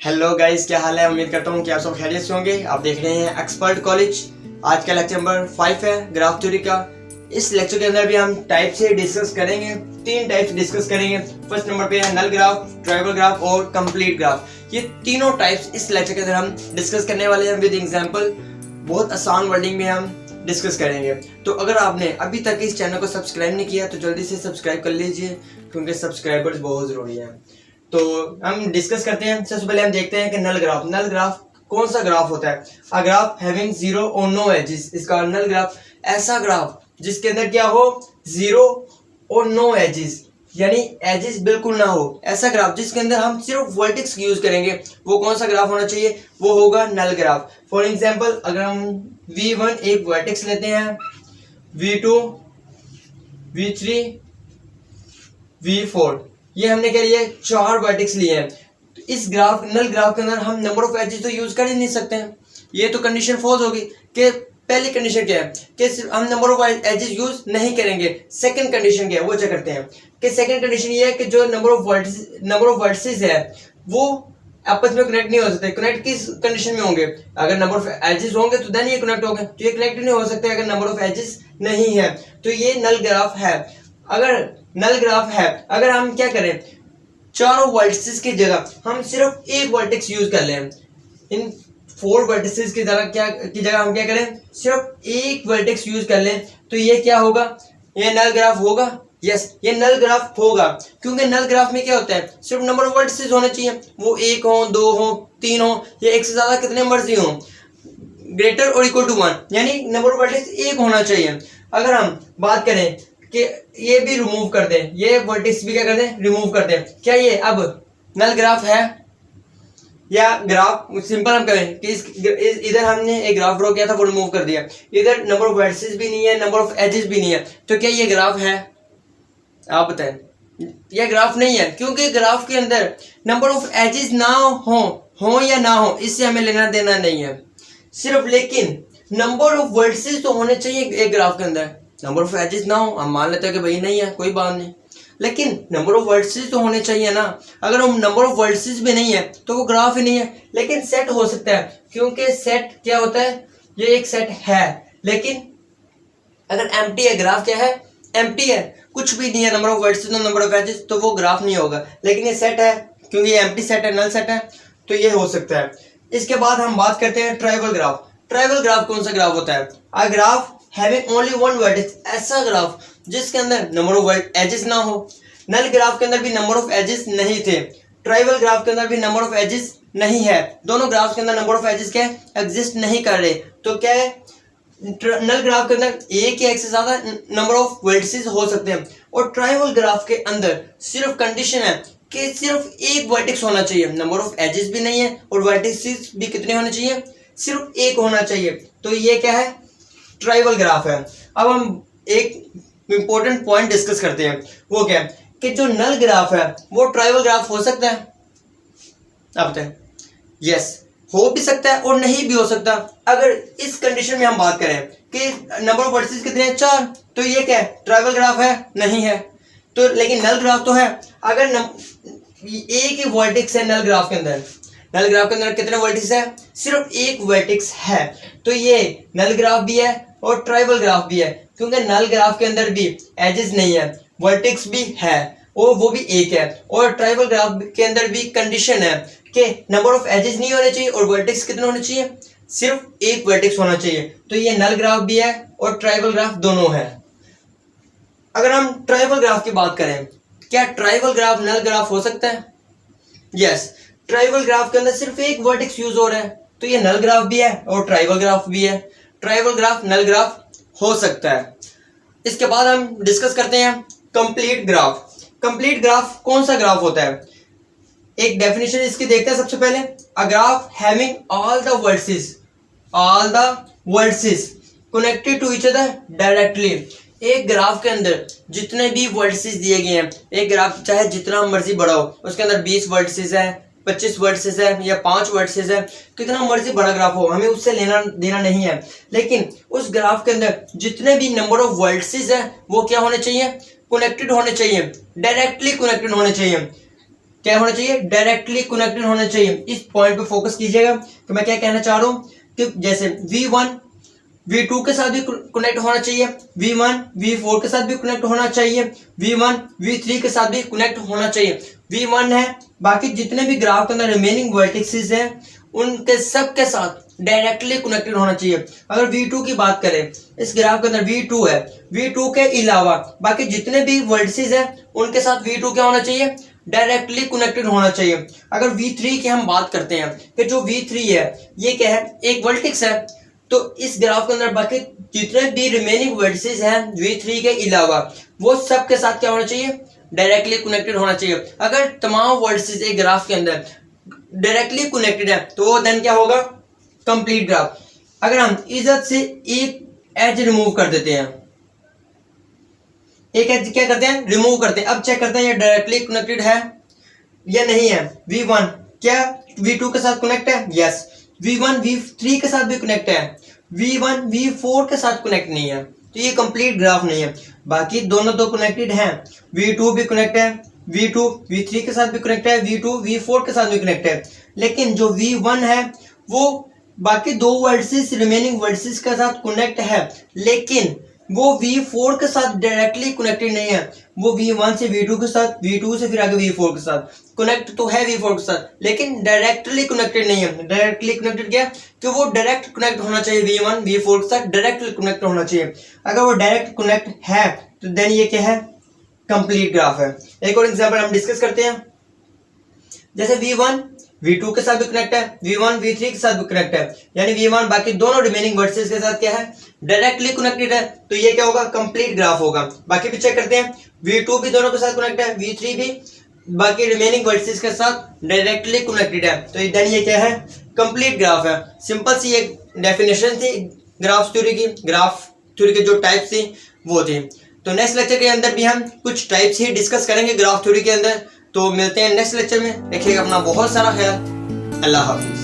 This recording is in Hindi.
हेलो गाइस, क्या हाल है। उम्मीद करता हूँ कि आप सब खैरियत से होंगे। आप देख रहे हैं एक्सपर्ट कॉलेज। आज का लेक्चर नंबर 5 है ग्राफ थ्योरी का। इस लेक्चर के अंदर भी हम टाइप से डिस्कस करेंगे, 3 टाइप्स डिस्कस करेंगे। फर्स्ट नंबर पे है नल ग्राफ, ट्राइबल ग्राफ और कंप्लीट ग्राफ। ये तीनों टाइप्स इस लेक्चर के अंदर हम डिस्कस करने वाले हैं विद एग्जांपल। बहुत आसान वर्डिंग में हम डिस्कस करेंगे। तो अगर आपने अभी तक इस चैनल को सब्सक्राइब नहीं किया तो जल्दी से सब्सक्राइब कर लीजिए, क्योंकि सब्सक्राइबर्स बहुत जरूरी है। तो हम डिस्कस करते हैं। सबसे पहले हम देखते हैं कि नल ग्राफ कौन सा ग्राफ होता है। अ ग्राफ हैविंग जीरो और नो एजेस, इसका नल ग्राफ ऐसा ग्राफ जिसके अंदर क्या हो, जीरो और नो एजेस, यानी एजेस बिल्कुल ना हो। ऐसा ग्राफ जिसके अंदर हम सिर्फ वर्टेक्स यूज करेंगे, वो कौन सा ग्राफ होना चाहिए, वो होगा नल ग्राफ। फॉर एग्जांपल, अगर हम V1 एक वर्टेक्स लेते हैं, V2, V3, V4, ये हमने क्या लिए, 4 वर्टेक्स लिए हैं। तो इस नल ग्राफ के अंदर हम नंबर ऑफ एजेस तो यूज कर ही नहीं सकते हैं। ये तो कंडीशन फॉल्स होगी। कि पहली कंडीशन क्या है कि हम नंबर ऑफ एजेस यूज नहीं करेंगे। सेकंड कंडीशन क्या है, वो चेक करते हैं। कि सेकंड कंडीशन ये है कि जो नंबर ऑफ वर्सेस है वो आपस में कनेक्ट नहीं हो सकते। कनेक्ट किस कंडीशन में होंगे, अगर नंबर ऑफ एजेस होंगे तो देन ये कनेक्ट होंगे। तो ये कनेक्ट नहीं हो सकते अगर नंबर ऑफ एजेस नहीं है। तो ये नल ग्राफ है। अगर हम क्या करें, चारों वर्टिसेस की जगह हम सिर्फ एक वर्टेक्स यूज कर लें। इन 4 वर्टिसेस की जगह हम क्या करें, सिर्फ एक वर्टेक्स यूज कर लें। तो ये क्या होगा, ये नल ग्राफ होगा। यस, ये नल ग्राफ होगा, क्योंकि नल ग्राफ में क्या होता है, सिर्फ नंबर ऑफ वर्टिसेस होने चाहिए। वो 1 हो, 2 हो, 3 हो, या एक से ज्यादा कितने मर्जी हो, ग्रेटर और इक्वल टू 1, यानी नंबर ऑफ वर्टिसेस 1 होना चाहिए। अगर हम बात करें कि ये भी रिमूव कर दें, ये वर्टेक्स भी क्या कर दें, रिमूव कर दें, क्या ये अब नल ग्राफ है या ग्राफ सिंपल हम कहें कि इधर हमने एक ग्राफ ड्रॉ किया था, वो रिमूव कर दिया। इधर नंबर ऑफ वर्टिसेस भी नहीं है, नंबर ऑफ एजेस भी नहीं है, तो क्या ये ग्राफ है? आप बताएं। ये ग्राफ नहीं है, क्योंकि ग्राफ के अंदर नंबर ऑफ एजेस ना हो या ना हो, इससे हमें लेना देना नहीं है सिर्फ। लेकिन नंबर ऑफ वर्टिसेस तो होने चाहिए एक ग्राफ के अंदर। नंबर ऑफ एजेस ना हो, हम मान लेते हैं कि भाई नहीं है, कोई बात नहीं, लेकिन नंबर ऑफ वर्टिसेस तो होने चाहिए ना। अगर हम नंबर ऑफ वर्टिसेस भी नहीं है तो वो ग्राफ ही नहीं है। लेकिन सेट हो सकता है, क्योंकि सेट क्या होता है, ये एक सेट है। लेकिन अगर एम्प्टी है, ग्राफ क्या है, एम्प्टी है, कुछ भी नहीं है, नंबर ऑफ वर्टिसेस तो नंबर ऑफ एजेस, तो वो ग्राफ नहीं होगा। लेकिन ये सेट है, क्योंकि ये एम्प्टी सेट है, नल सेट है, तो ये हो सकता है। इसके बाद हम बात करते हैं ट्राइबल ग्राफ। ट्राइबल ग्राफ कौन सा ग्राफ होता है? अ graph having only one vertex, ऐसा ग्राफ जिसके अंदर नंबर ऑफ एजेस ना हो। नल ग्राफ के अंदर भी नंबर ऑफ एजेस नहीं थे, ट्राइबल ग्राफ के अंदर भी नंबर ऑफ एजेस नहीं है। दोनों ग्राफ के अंदर नंबर ऑफ एजेस क्या है, एग्जिस्ट नहीं कर रहे। तो क्या है, नल ग्राफ के अंदर एक या एक से ज्यादा नंबर ऑफ वर्टिसेस हो सकते हैं। और ट्राइबल ग्राफ के अंदर सिर्फ कंडीशन है कि सिर्फ एक वर्टेक्स होना चाहिए, नंबर ऑफ एजेस भी नहीं है, और वर्टिसेस भी कितने होने चाहिए, सिर्फ एक होना चाहिए। तो ये क्या है, ट्राइबल ग्राफ है। अब हम एक इंपॉर्टेंट पॉइंट डिस्कस करते हैं, वो क्या है कि जो नल ग्राफ है वो ट्राइबल ग्राफ हो सकता है। आप बताएं। यस, हो भी सकता है और नहीं भी हो सकता। अगर इस कंडीशन में हम बात करें कि नंबर ऑफ वर्टिसेस कितने हैं, 4, तो ये क्या है, ट्राइबल ग्राफ है? नहीं है। तो लेकिन नल ग्राफ तो है। अगर एक ही वर्टेक्स है नल ग्राफ के अंदर, नल ग्राफ के अंदर कितने वर्टेक्स है, सिर्फ एक वर्टेक्स है, तो ये नल ग्राफ भी है और ट्राइबल ग्राफ भी है। क्योंकि नल ग्राफ के अंदर भी एजेस नहीं है, वर्टेक्स भी है और वो भी एक है। और ट्राइबल ग्राफ के अंदर भी कंडीशन है कि नंबर ऑफ एजेस नहीं होने चाहिए और वर्टेक्स कितने होने चाहिए, सिर्फ एक वर्टेक्स होना चाहिए। तो ये नल ग्राफ भी है और ट्राइबल ग्राफ दोनों है। अगर हम ट्राइबल ग्राफ की बात करें, क्या ट्राइबल ग्राफ नल ग्राफ हो सकता है? यस, ट्राइबल ग्राफ के अंदर सिर्फ एक वर्टेक्स यूज हो रहा है, तो ये नल ग्राफ भी है और ट्राइबल ग्राफ भी है। ट्राइबल ग्राफ नल ग्राफ हो सकता है। इसके बाद हम डिस्कस करते हैं कंप्लीट ग्राफ। कंप्लीट ग्राफ कौन सा ग्राफ होता है? एक डेफिनेशन इसकी देखते हैं सबसे पहले। A graph having all the vertices connected to each other directly. एक ग्राफ के अंदर जितने भी वर्टिसेस दिए गए हैं, एक ग्राफ चाहे जितना मर्जी बड़ा हो, उसके अंदर 20 वर्टिसेस है, 25 वर्टिसेस है या 5 वर्टिसेस है, कितना मर्जी बड़ा ग्राफ हो, हमें उससे लेना देना नहीं है। लेकिन उस ग्राफ के अंदर जितने भी नंबर ऑफ वर्टिसेस है वो क्या होने चाहिए, कनेक्टेड होने चाहिए, डायरेक्टली कनेक्टेड होने चाहिए। क्या होना चाहिए, डायरेक्टली कनेक्टेड होना चाहिए। इस पॉइंट पे फोकस कीजिएगा कि मैं क्या कहना चाह रहा हूँ कि जैसे V1 V2 के साथ भी कनेक्ट होना चाहिए, V1 V4 के साथ भी कनेक्ट होना चाहिए, V1 V3 के साथ भी कनेक्ट होना चाहिए। V1 है, बाकी जितने भी ग्राफ के अंदर रिमेनिंग वर्टिसेस हैं उनके सब के साथ डायरेक्टली कनेक्टेड होना चाहिए। अगर V2 की बात करें, इस ग्राफ के अंदर V2 है, V2 के अलावा बाकी जितने भी वर्टिसेस हैं उनके साथ V2 क्या होना चाहिए, डायरेक्टली कनेक्टेड होना चाहिए। अगर V3 की हम बात करते हैं कि जो V3 है ये क्या है, एक वर्टेक्स है, तो इस ग्राफ के अंदर बाकी जितने भी रिमेनिंग वर्टिसेस हैं V3 के अलावा वो सब के साथ क्या होना चाहिए, डायरेक्टली कनेक्टेड होना चाहिए। अगर तमाम वर्टिसेस एक ग्राफ के अंदर डायरेक्टली कनेक्टेड है तो वो देन क्या होगा, कंप्लीट ग्राफ। अगर हम इधर से एक एज रिमूव कर देते हैं, एक एज क्या करते हैं, रिमूव करते हैं। अब चेक करते हैं ये डायरेक्टली कनेक्टेड है या नहीं है। V1 क्या V2 के साथ कनेक्ट है, यस। V1 V3 के साथ भी कनेक्ट है, V1 V4 के साथ कनेक्ट नहीं है, तो ये कंप्लीट ग्राफ नहीं है। बाकी दोनों तो कनेक्टेड हैं, V2 भी कनेक्ट है, V2 V3 के साथ भी कनेक्ट है, V2 V4 के साथ भी कनेक्ट है, लेकिन जो V1 है वो बाकी दो वर्टिसेस रिमेनिंग वर्टिसेस के साथ कनेक्ट है, लेकिन वो V4 के साथ डायरेक्टली कनेक्टेड नहीं है। वो V1 से V2 के साथ, V2 से फिर आगे V4 के साथ कनेक्ट तो है V4 के साथ, लेकिन डायरेक्टली कनेक्टेड नहीं है। डायरेक्टली कनेक्टेड क्या कि वो डायरेक्ट कनेक्ट होना चाहिए, V1 V4 के साथ डायरेक्टली कनेक्ट होना चाहिए। अगर वो डायरेक्ट कनेक्ट है तो देन ये क्या है, कंप्लीट ग्राफ है। एक और एग्जांपल हम डिस्कस करते हैं, जैसे V1 V2 के साथ भी कनेक्ट है, V1 V3 के साथ भी कनेक्ट है, यानी V1 बाकी दोनों रिमेनिंग वर्टिसेस के साथ क्या है, डायरेक्टली कनेक्टेड है, तो ये क्या होगा, कंप्लीट ग्राफ होगा। बाकी भी चेक करते हैं, V2 भी दोनों के साथ कनेक्ट है, V3 भी बाकी रिमेनिंग वर्टिसेस के साथ डायरेक्टली कनेक्टेड है, तो देन ये क्या है, कंप्लीट ग्राफ है। सिंपल सी एक डेफिनेशन थी ग्राफ थ्योरी की, ग्राफ थ्योरी के जो टाइप्स थी वो थी। तो नेक्स्ट लेक्चर के अंदर भी हम कुछ टाइप्स ही डिस्कस करेंगे ग्राफ थ्योरी के अंदर। तो मिलते हैं नेक्स्ट लेक्चर में, रखिएगा अपना बहुत सारा ख्याल, अल्लाह हाफिज।